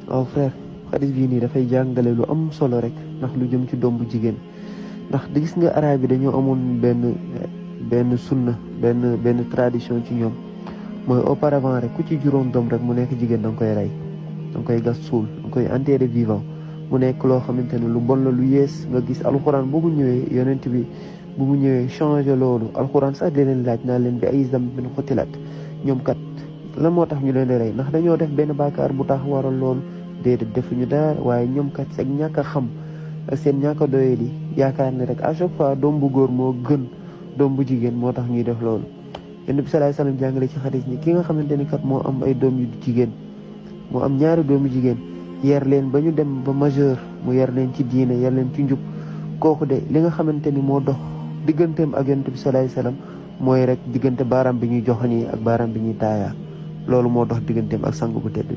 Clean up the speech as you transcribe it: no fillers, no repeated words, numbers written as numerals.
waaw frère xadis bii nii dafay jàngale lu am solo rek ndax lu jëm ci doom bu jigéen ndax di gis nga araab yi dañoo amoon benn sunna benn tradition ci ñoom mooy auparavant rek ku ci juróom doom rek mu nekk jigéen da nga koy rey da nga koy gas suul da nga koy enterré vivant mu nekk loo xamante ne lu bon la lu yees nga gis alxuraan bu mu ñëwee yonent bi bu mu ñëwee changé loolu alxuraan sax di leen laaj naa leen bi ay zambin xutilat ñoom kat lan moo tax ñu leen di rey ndax dañoo def benn bàkkaar bu tax waral loolu déedéet defuñu dara waaye ñoom kat ak ñàkk a xam ak seen ñàkk a doyee di yaakaar ne rek à chaque fois doom bu góor moo gën doom bu jigéen moo tax ñuy def loolu yonent bi sallallahu alayhi wasallam jàngale ci xadis ni ki nga xamante ni kat moo am ay doom yu jigéen moo am ñaari doomu jigéen yar leen ba ñu dem ba majeur mu yar leen ci diine yar leen ci njub kooku de li nga xamante ni moo dox digganteem ak yonent bi sallallahu alayhi wasallam mooy rek diggante baaraam bi ñuy joxoñi ak baaraam bi ñuy taayaa loolu moo dox digganteem ak sang bu tedd bi